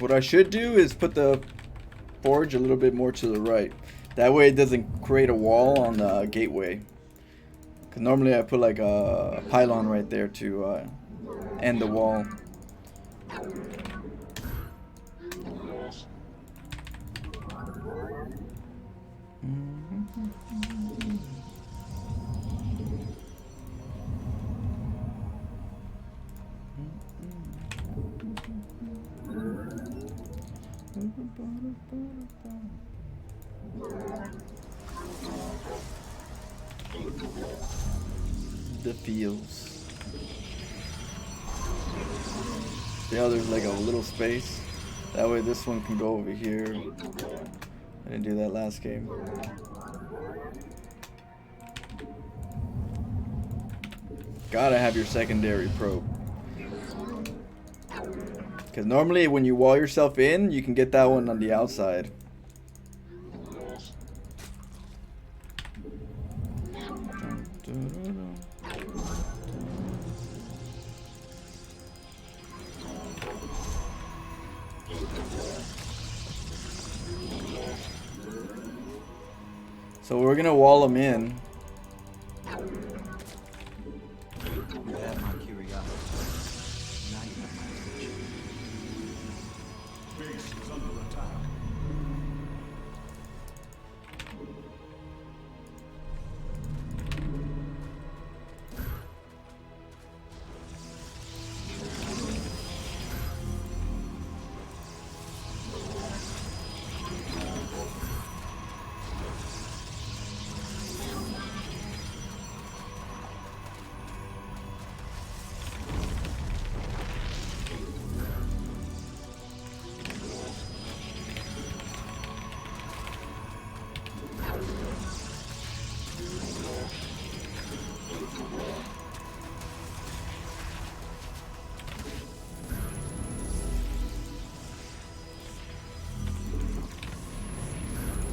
What I should do is put the forge a little bit more to the right. That way it doesn't create a wall on the gateway. Cause normally I put like a pylon right there to end the wall. The fields. See how there's like a little space? That way this one can go over here. I didn't do that last game. Gotta have your secondary probe. Because normally when you wall yourself in, you can get that one on the outside. So we're gonna wall them in.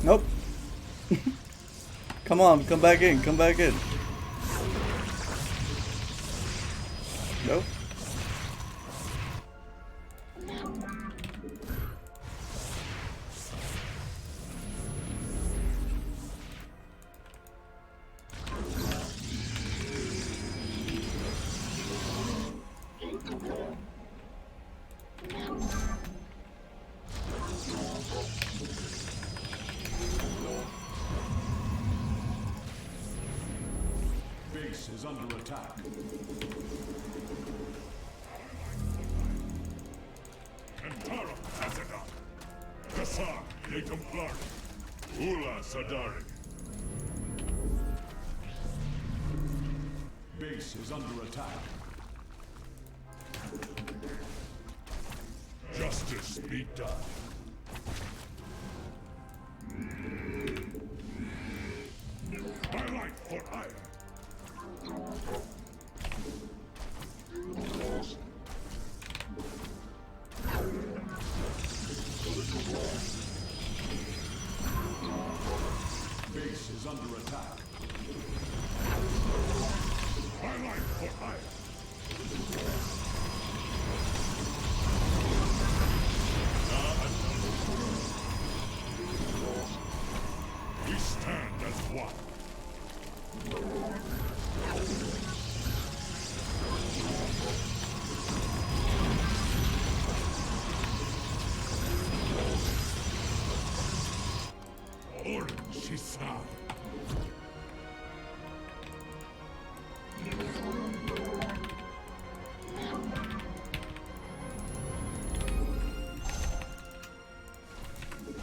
Nope. Come on, come back in, come back in. Nope. Is under attack. Kantara Azada. Kassar Yetumplar. Ula Sadari. Base is under attack. Justice be done. My life for hire. Base is under attack. My life for hire. We stand as one.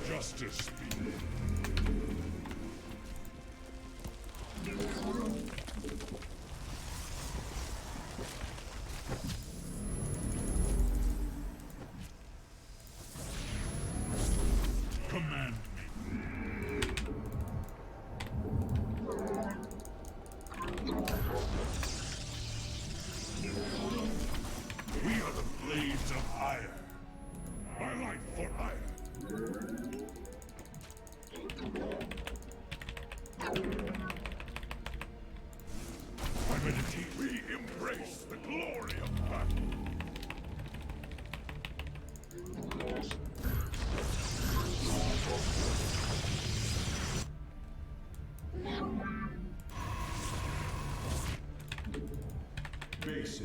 Justice be. Command me. We are the blades of hire. My life for hire.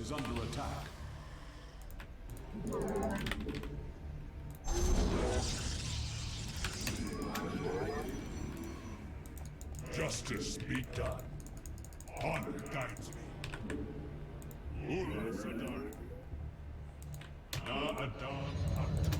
is under attack. Justice be done. Honor guides me. Ula Sadar. Na Adan Akto.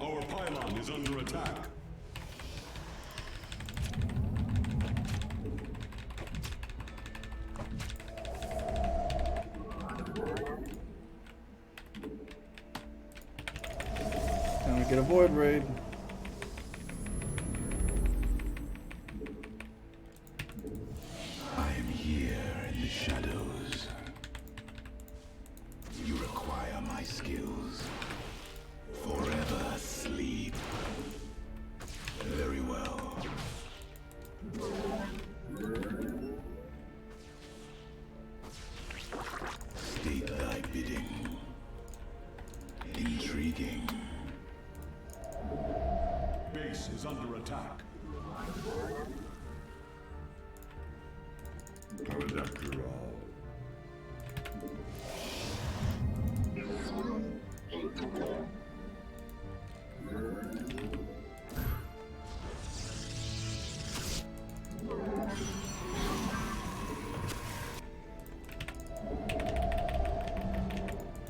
Our pylon is under attack. Time to get a void raid. I am here in the shadows. You require my skills. Forever sleep. Very well. State thy bidding. Intriguing. Base is under attack. Paradakral.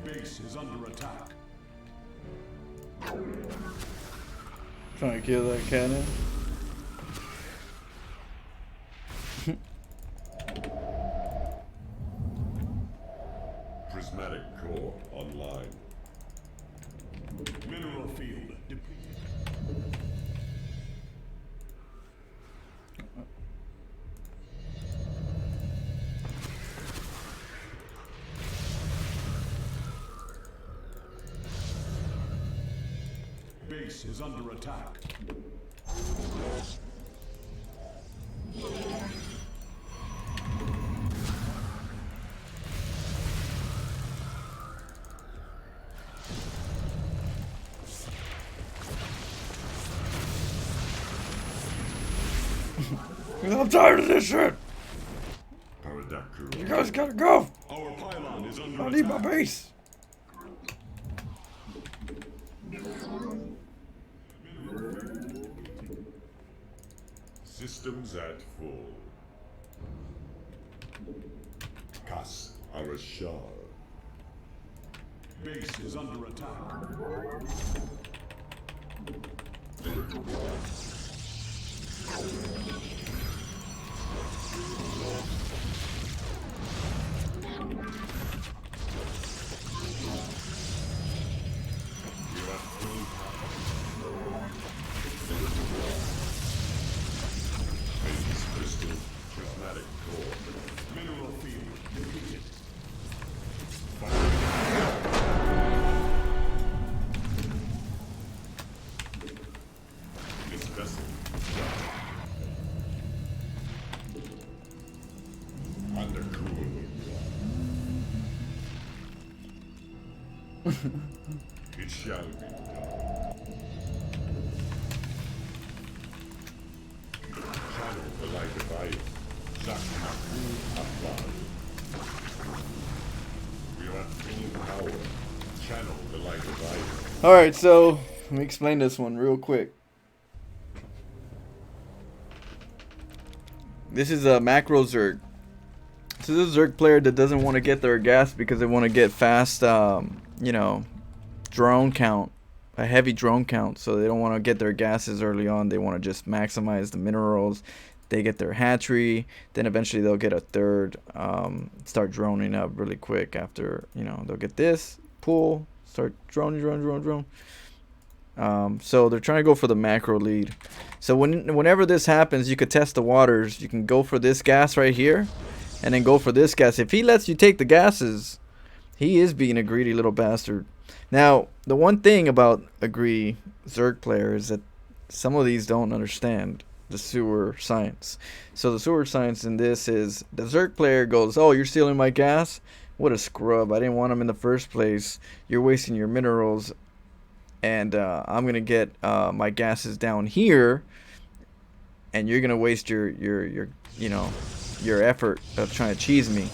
Base is under attack. Trying to kill that cannon. Prismatic core online. Mineral field depleted. Base is under attack. I'm tired of this shit. Paradakral. You guys gotta go. Our pylon is under I need my attack. base. Systems at full. Kas Arashar. Base is under attack. You are full Base crystal. Prismatic core. Mineral field depleted. This vessel. Undercooled. It shall be done. Channel the light of ice. Zakmaku Applied. We are at full power. Channel the light of ice. Alright, so let me explain this one real quick. This is a macro Zerg. So this is a Zerg player that doesn't want to get their gas because they want to get fast, you know, drone count, a heavy drone count. So they don't want to get their gases early on. They want to just maximize the minerals. They get their hatchery, then eventually they'll get a third, start droning up really quick after, you know, they'll get this, pull, start drone. So they're trying to go for the macro lead. So whenever this happens, you could test the waters. You can go for this gas right here, and then go for this gas. If he lets you take the gases, he is being a greedy little bastard. Now, the one thing about a greedy Zerg player is that some of these don't understand the sewer science. So the sewer science in this is the Zerg player goes, oh, you're stealing my gas? What a scrub. I didn't want them in the first place. You're wasting your minerals. And I'm going to get my gases down here. And you're going to waste your effort of trying to cheese me.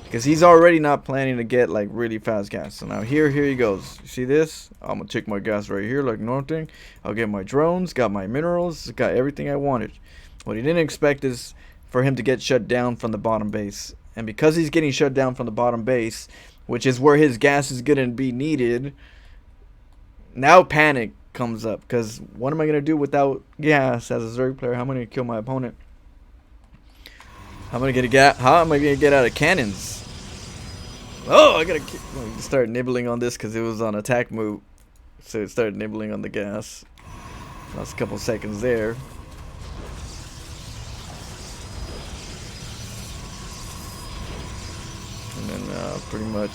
Because he's already not planning to get like really fast gas. So now here he goes. You see this? I'm gonna take my gas right here like nothing. I'll get my drones, got my minerals, got everything I wanted. What he didn't expect is for him to get shut down from the bottom base. And because he's getting shut down from the bottom base, which is where his gas is gonna be needed, now panic comes up. Because what am I gonna do without gas as a Zerg player? How am I gonna kill my opponent? How am I gonna get out of cannons? Oh, I gotta start nibbling on this because it was on attack move. So it started nibbling on the gas. Lost a couple seconds there. And then pretty much.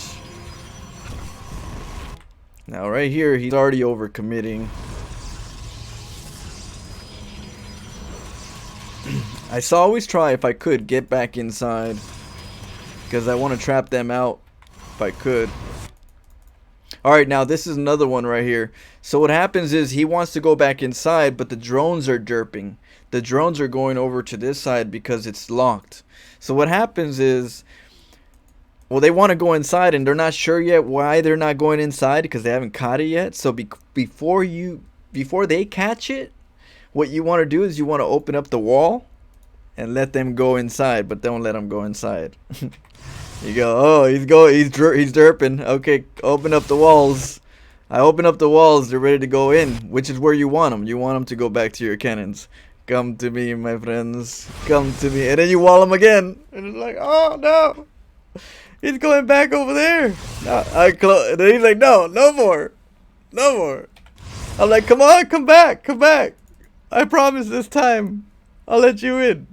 Now right here, he's already overcommitting. I always try if I could get back inside. Because I want to trap them out. If I could. Alright, now this is another one right here. So what happens is he wants to go back inside, but the drones are derping. The drones are going over to this side because it's locked. So what happens is, well, they want to go inside and they're not sure yet why they're not going inside because they haven't caught it yet. So before they catch it, what you want to do is you want to open up the wall and let them go inside, but don't let them go inside. You go, oh, he's derping. Okay, open up the walls. I open up the walls. They're ready to go in, which is where you want them. You want them to go back to your cannons. Come to me, my friends. Come to me. And then you wall them again. And it's like, oh, no. He's going back over there. No, and then he's like, no, no more. No more. I'm like, come on, come back, come back. I promise this time I'll let you in.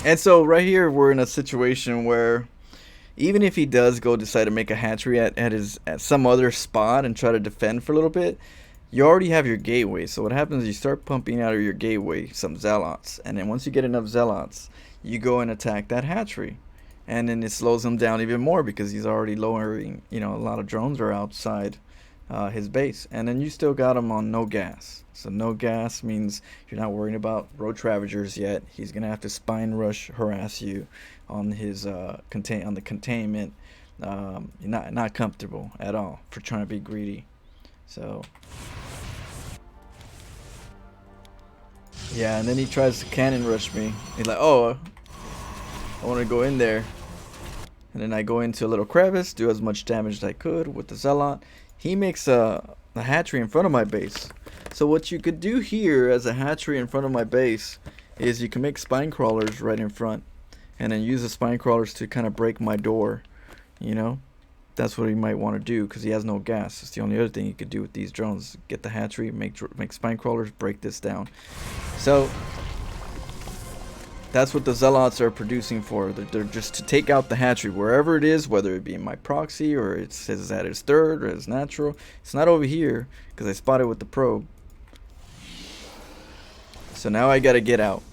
And so right here we're in a situation where even if he does decide to make a hatchery at some other spot and try to defend for a little bit, you already have your gateway. So what happens is you start pumping out of your gateway some zealots, and then once you get enough zealots, you go and attack that hatchery, and then it slows him down even more because he's already lowering. A lot of drones are outside his base, and then you still got him on no gas. So no gas means you're not worrying about road Ravagers yet. He's gonna have to spine rush harass you on his on the containment. You're not comfortable at all for trying to be greedy. So yeah, and then he tries to cannon rush me. He's like, oh, I want to go in there, and then I go into a little crevice, do as much damage as I could with the zealot. He makes a hatchery in front of my base. So what you could do here as a hatchery in front of my base is you can make spine crawlers right in front, and then use the spine crawlers to kind of break my door. That's what he might want to do because he has no gas. It's the only other thing you could do with these drones. Get the hatchery, make spine crawlers, break this down. So that's what the zealots are producing for. They're just to take out the hatchery wherever it is, whether it be in my proxy or it says at its third or its natural. It's not over here because I spotted with the probe. So now I gotta get out.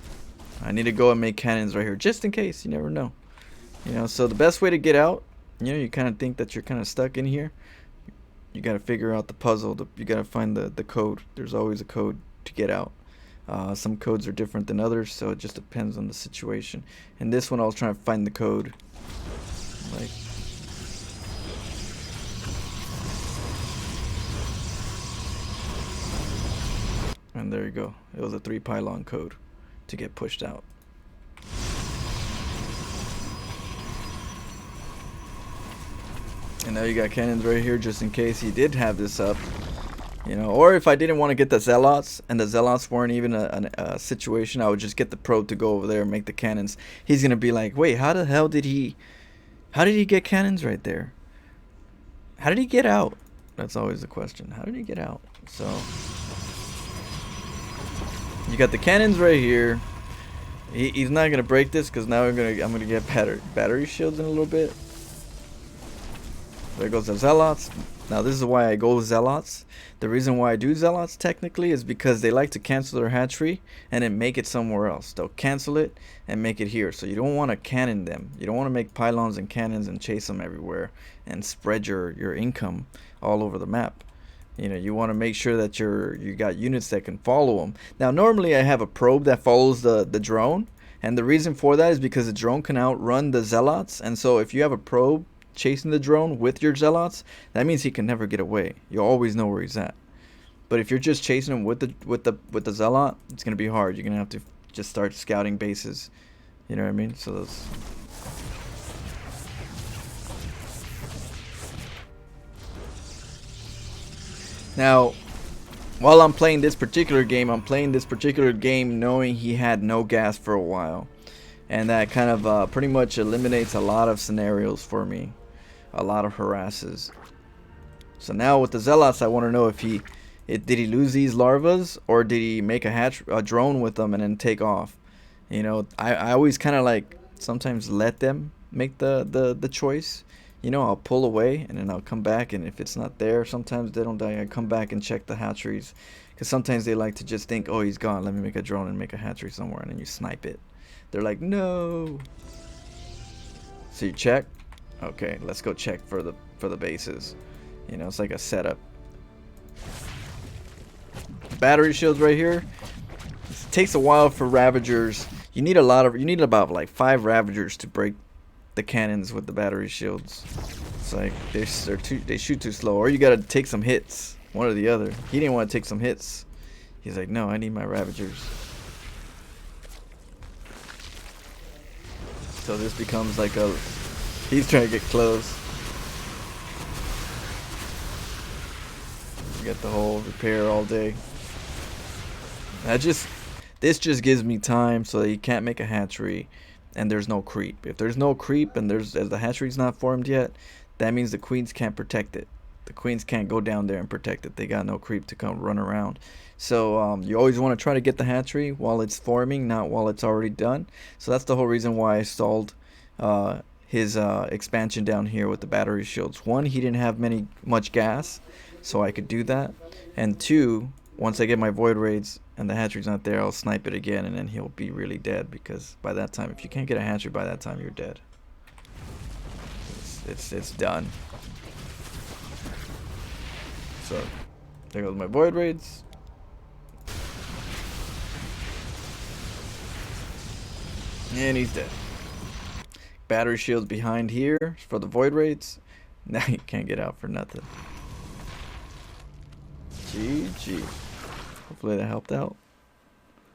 I need to go and make cannons right here just in case. You never know. So the best way to get out, you kind of think that you're kind of stuck in here. You gotta figure out the puzzle. You gotta find the code. There's always a code to get out. Some codes are different than others, so it just depends on the situation. In this one, I was trying to find the code. And there you go. It was a 3 pylon code to get pushed out. And now you got cannons right here just in case he did have this up. Or if I didn't want to get the zealots and the zealots weren't even a situation, I would just get the probe to go over there and make the cannons. He's gonna be like, wait, how the hell did he get cannons right there? How did he get out? That's always the question. How did he get out? So you got the cannons right here. He's not gonna break this because now I'm gonna get battery shields in a little bit. There goes the Zealots. Now this is why I go Zealots. The reason why I do Zealots technically is because they like to cancel their hatchery and then make it somewhere else. They'll cancel it and make it here. So you don't want to cannon them. You don't want to make pylons and cannons and chase them everywhere and spread your income all over the map. You know, you want to make sure that you got units that can follow them. Now normally I have a probe that follows the drone, and the reason for that is because the drone can outrun the Zealots. And so if you have a probe chasing the drone with your Zealots, that means he can never get away. You always know where he's at. But if you're just chasing him with the Zealot, it's gonna be hard. You're gonna have to just start scouting bases. You know what I mean? So those. Now, while I'm playing this particular game, knowing he had no gas for a while, and that kind of pretty much eliminates a lot of scenarios for me. A lot of harasses. So now with the Zealots, I want to know if did he lose these larvas, or did he make a drone with them and then take off? You know, I always kind of like sometimes let them make the choice. You know, I'll pull away and then I'll come back, and if it's not there, sometimes they don't die. I come back and check the hatcheries, because sometimes they like to just think, oh, he's gone, let me make a drone and make a hatchery somewhere, and then you snipe it. They're like, no. So you check. Okay, let's go check for the bases. You know, it's like a setup. Battery shields right here. It takes a while for Ravagers. You need about like 5 Ravagers to break the cannons with the battery shields. It's like they shoot too slow, or you gotta take some hits. One or the other. He didn't want to take some hits. He's like, no, I need my Ravagers. So this becomes like a. He's trying to get close. You get the whole repair all day. This just gives me time so that you can't make a hatchery and there's no creep. If there's no creep and as the hatchery's not formed yet, that means the queens can't protect it. The queens can't go down there and protect it. They got no creep to come run around. So you always want to try to get the hatchery while it's forming, not while it's already done. So that's the whole reason why I stalled his expansion down here with the battery shields. One, he didn't have much gas, so I could do that. And two, once I get my void raids and the hatchery's not there, I'll snipe it again, and then he'll be really dead, because by that time, if you can't get a hatchery by that time, you're dead. It's done. So there goes my void raids. And he's dead. Battery shields behind here for the void raids. Now you can't get out for nothing. GG. Hopefully that helped out.